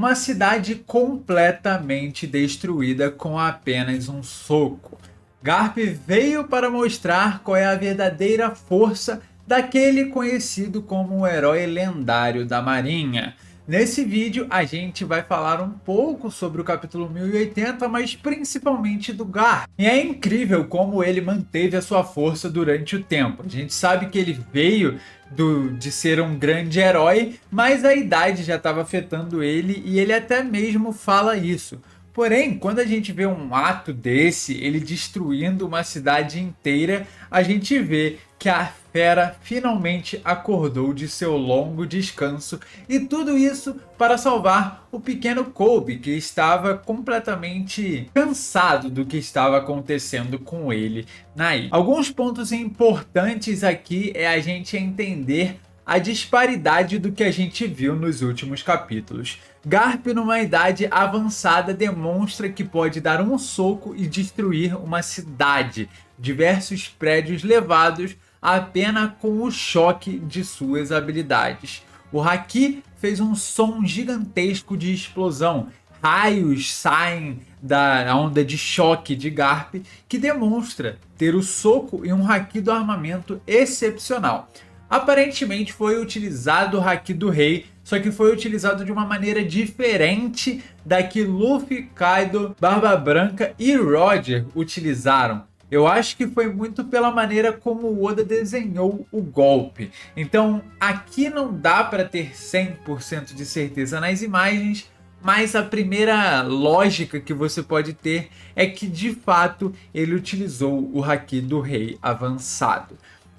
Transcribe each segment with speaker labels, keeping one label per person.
Speaker 1: uma cidade completamente destruída com apenas um soco. Garp veio para mostrar qual é a verdadeira força daquele conhecido como o herói lendário da Marinha. Nesse vídeo a gente vai falar um pouco sobre o capítulo 1080, mas principalmente do Garp. E é incrível como ele manteve a sua força durante o tempo. A gente sabe que ele veio de ser um grande herói, mas a idade já estava afetando ele e ele até mesmo fala isso. Porém, quando a gente vê um ato desse, ele destruindo uma cidade inteira, a gente vê que a fera finalmente acordou de seu longo descanso, e tudo isso para salvar o pequeno Colby, que estava completamente cansado do que estava acontecendo com ele na ilha. Alguns pontos importantes aqui é a gente entender a disparidade do que a gente viu nos últimos capítulos. Garp, numa idade avançada, demonstra que pode dar um soco e destruir uma cidade, diversos prédios levados apenas com o choque de suas habilidades. O Haki fez um som gigantesco de explosão. Raios saem da onda de choque de Garp, que demonstra ter o soco e um Haki do armamento excepcional. Aparentemente foi utilizado o Haki do Rei, só que foi utilizado de uma maneira diferente da que Luffy, Kaido, Barba Branca e Roger utilizaram. Eu acho que foi muito pela maneira como o Oda desenhou o golpe. Então aqui não dá para ter 100% de certeza nas imagens, mas a primeira lógica que você pode ter é que de fato ele utilizou o Haki do Rei avançado.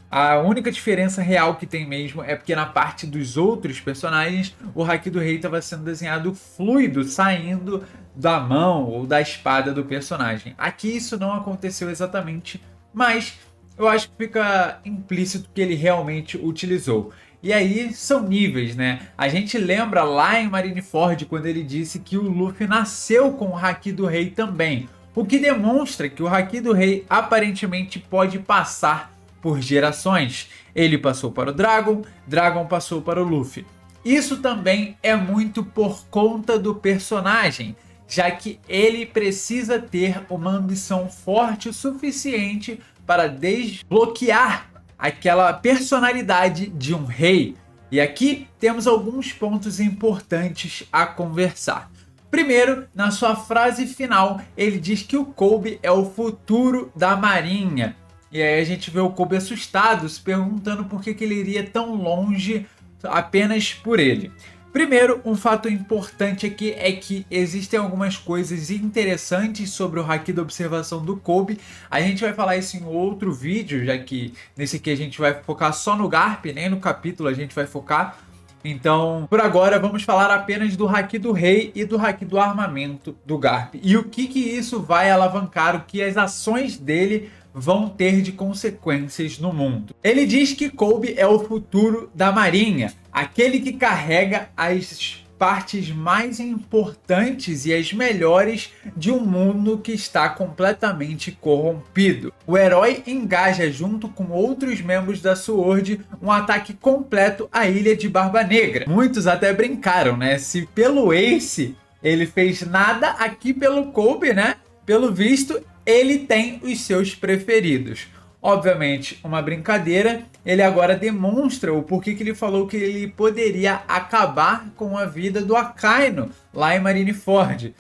Speaker 1: A única diferença real que tem mesmo é porque na parte dos outros personagens, o Haki do Rei estava sendo desenhado fluido, saindo da mão ou da espada do personagem. Aqui isso não aconteceu exatamente, mas eu acho que fica implícito que ele realmente utilizou. E aí são níveis, né? A gente lembra lá em Marineford quando ele disse que o Luffy nasceu com o Haki do Rei também, o que demonstra que o Haki do Rei aparentemente pode passar por gerações. Ele passou para o Dragon, Dragon passou para o Luffy. Isso também é muito por conta do personagem, já que ele precisa ter uma ambição forte o suficiente para desbloquear aquela personalidade de um rei. E aqui temos alguns pontos importantes a conversar. Primeiro, na sua frase final, ele diz que o Colby é o futuro da Marinha. E aí a gente vê o Colby assustado, se perguntando por que ele iria tão longe apenas por ele. Primeiro, um fato importante aqui é que existem algumas coisas interessantes sobre o Haki da observação do Colby. A gente vai falar isso em outro vídeo, já que nesse aqui a gente vai focar só no Garp, nem no capítulo a gente vai focar. Então, por agora, vamos falar apenas do Haki do Rei e do Haki do armamento do Garp. E o que isso vai alavancar, o que as ações dele vão ter de consequências no mundo. Ele diz que Colby é o futuro da Marinha, aquele que carrega as partes mais importantes e as melhores de um mundo que está completamente corrompido. O herói engaja junto com outros membros da SWORD um ataque completo à ilha de Barba Negra. Muitos até brincaram, né? Se pelo Ace ele fez nada, aqui pelo Colby, né? Pelo visto, ele tem os seus preferidos. Obviamente, uma brincadeira, ele agora demonstra o porquê que ele falou que ele poderia acabar com a vida do Akainu lá em Marineford.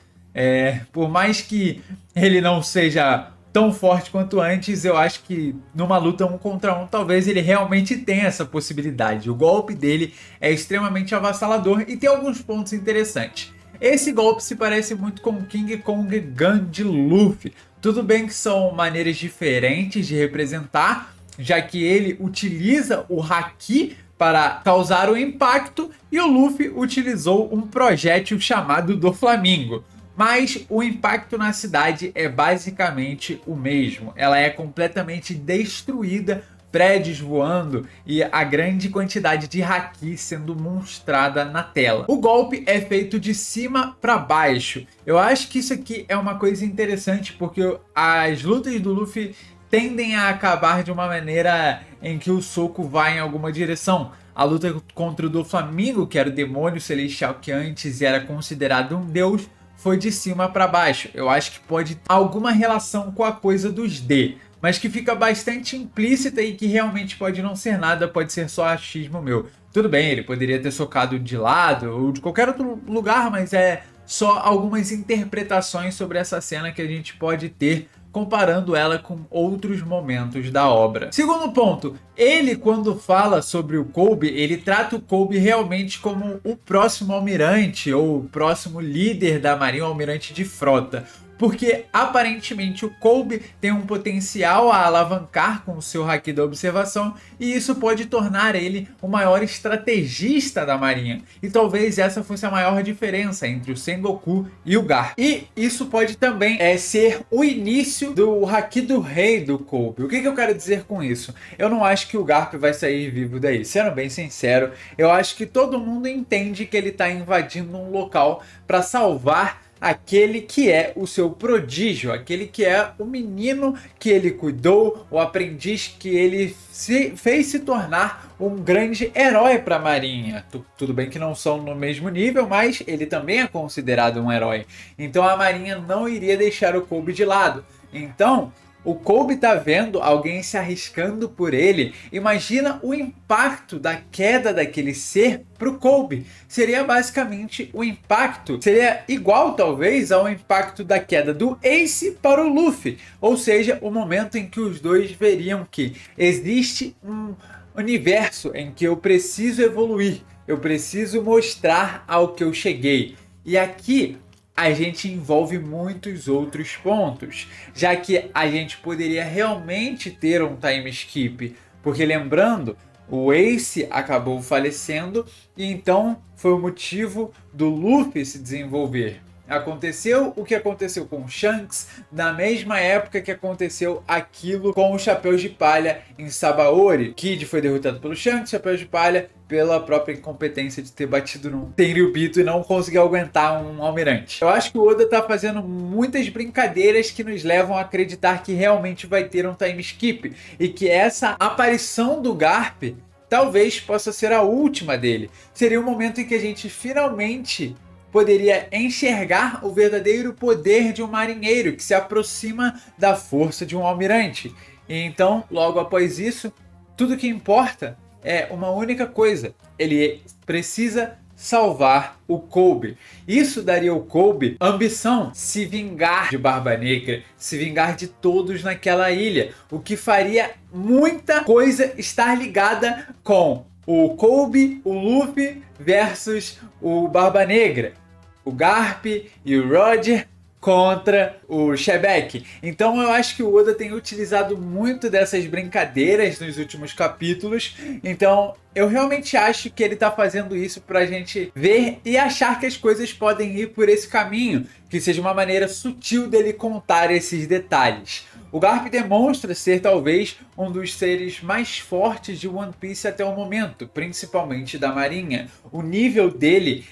Speaker 1: Por mais que ele não seja tão forte quanto antes, eu acho que numa luta 1 contra 1, talvez ele realmente tenha essa possibilidade. O golpe dele é extremamente avassalador e tem alguns pontos interessantes. Esse golpe se parece muito com o King Kong Gun de Luffy. Tudo bem que são maneiras diferentes de representar, já que ele utiliza o Haki para causar o impacto e o Luffy utilizou um projétil chamado do Flamingo. Mas o impacto na cidade é basicamente o mesmo. Ela é completamente destruída, prédios voando e a grande quantidade de Haki sendo mostrada na tela. O golpe é feito de cima para baixo. Eu acho que isso aqui é uma coisa interessante porque as lutas do Luffy tendem a acabar de uma maneira em que o soco vai em alguma direção. a luta contra o Doflamingo, que era o demônio celestial que antes era considerado um deus, foi de cima para baixo. Eu acho que pode ter alguma relação com a coisa dos D, mas que fica bastante implícita e que realmente pode não ser nada, pode ser só achismo meu. Tudo bem, ele poderia ter socado de lado ou de qualquer outro lugar, mas é só algumas interpretações sobre essa cena que a gente pode ter comparando ela com outros momentos da obra. Segundo ponto, ele quando fala sobre o Colby, ele trata o Colby realmente como o próximo almirante ou o próximo líder da marinha, o almirante de frota. Porque aparentemente o Colby tem um potencial a alavancar com o seu haki da observação e isso pode tornar ele o maior estrategista da marinha. E talvez essa fosse a maior diferença entre o Sengoku e o Garp. E isso pode também ser o início do haki do rei do Colby. O que eu quero dizer com isso? Eu não acho que o Garp vai sair vivo daí. Sendo bem sincero, eu acho que todo mundo entende que ele está invadindo um local para salvar aquele que é o seu prodígio, aquele que é o menino que ele cuidou, o aprendiz que ele fez se tornar um grande herói para a marinha. Tudo bem que não são no mesmo nível, mas ele também é considerado um herói. Então a marinha não iria deixar o Colby de lado. Então o Colby tá vendo alguém se arriscando por ele. Imagina o impacto da queda daquele ser pro Colby. Seria basicamente o impacto, seria igual talvez ao impacto da queda do Ace para o Luffy. Ou seja, o momento em que os dois veriam que existe um universo em que eu preciso evoluir. Eu preciso mostrar ao que eu cheguei. E aqui a gente envolve muitos outros pontos, já que a gente poderia realmente ter um time skip, porque lembrando, o Ace acabou falecendo e então foi o motivo do Luffy se desenvolver. Aconteceu o que aconteceu com o Shanks na mesma época que aconteceu aquilo com os Chapéus de Palha em Sabaody. Kid foi derrotado pelo Shanks, Chapéus de Palha pela própria incompetência de ter batido no Tenryubito e não conseguir aguentar um almirante. Eu acho que o Oda tá fazendo muitas brincadeiras que nos levam a acreditar que realmente vai ter um time skip e que essa aparição do Garp talvez possa ser a última dele. Seria o momento em que a gente finalmente poderia enxergar o verdadeiro poder de um marinheiro que se aproxima da força de um almirante. E então, logo após isso, tudo que importa é uma única coisa: ele precisa salvar o Colby. Isso daria ao Colby ambição, se vingar de Barba Negra, se vingar de todos naquela ilha, o que faria muita coisa estar ligada com o Colby, o Luffy versus o Barba Negra, o Garp e o Roger contra o Shebek. Então eu acho que o Oda tem utilizado muito dessas brincadeiras nos últimos capítulos. Então eu realmente acho que ele está fazendo isso para a gente ver e achar que as coisas podem ir por esse caminho, que seja uma maneira sutil dele contar esses detalhes. O Garp demonstra ser talvez um dos seres mais fortes de One Piece até o momento, principalmente da marinha. O nível dele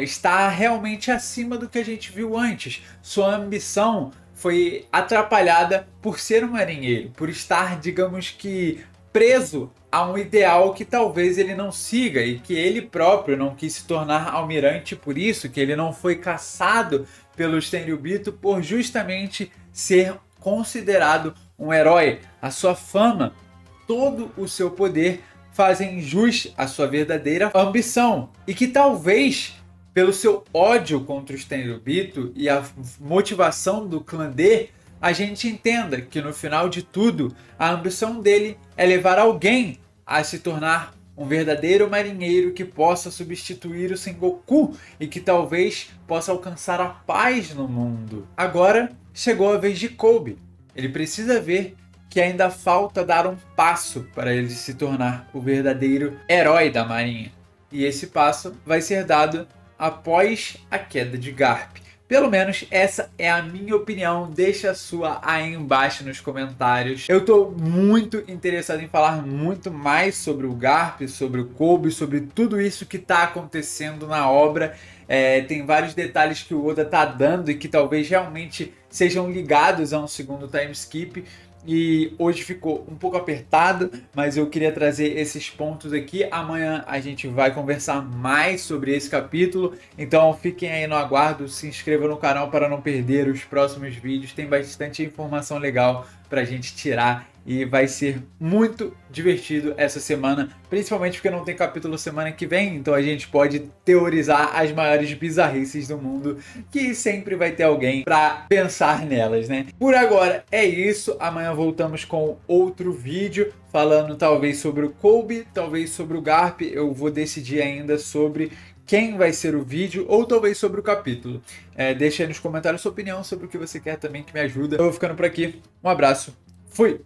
Speaker 1: está realmente acima do que a gente viu antes. Sua ambição foi atrapalhada por ser um marinheiro, por estar, digamos que, preso a um ideal que talvez ele não siga e que ele próprio não quis se tornar almirante por isso, que ele não foi caçado pelos Tenryubito por justamente ser considerado um herói. A sua fama, todo o seu poder fazem jus à sua verdadeira ambição. E que talvez, pelo seu ódio contra os Tenryubito e a motivação do clã D, a gente entenda que no final de tudo, a ambição dele é levar alguém a se tornar um verdadeiro marinheiro que possa substituir o Sengoku e que talvez possa alcançar a paz no mundo. Agora chegou a vez de Colby. Ele precisa ver que ainda falta dar um passo para ele se tornar o verdadeiro herói da marinha. E esse passo vai ser dado após a queda de Garp. Pelo menos essa é a minha opinião, deixa a sua aí embaixo nos comentários. Eu estou muito interessado em falar muito mais sobre o Garp, sobre o Colby, sobre tudo isso que está acontecendo na obra. Tem vários detalhes que o Oda está dando e que talvez realmente sejam ligados a um segundo time skip. e hoje ficou um pouco apertado, mas eu queria trazer esses pontos aqui. Amanhã a gente vai conversar mais sobre esse capítulo, então fiquem aí no aguardo, se inscrevam no canal para não perder os próximos vídeos, tem bastante informação legal para a gente tirar e vai ser muito divertido essa semana, principalmente porque não tem capítulo semana que vem, então a gente pode teorizar as maiores bizarrices do mundo, que sempre vai ter alguém para pensar nelas, né? Por agora é isso, amanhã voltamos com outro vídeo, falando talvez sobre o Colby, talvez sobre o Garp, eu vou decidir ainda sobre quem vai ser o vídeo, ou talvez sobre o capítulo. Deixa aí nos comentários sua opinião sobre o que você quer também, que me ajuda. Eu vou ficando por aqui, um abraço, fui!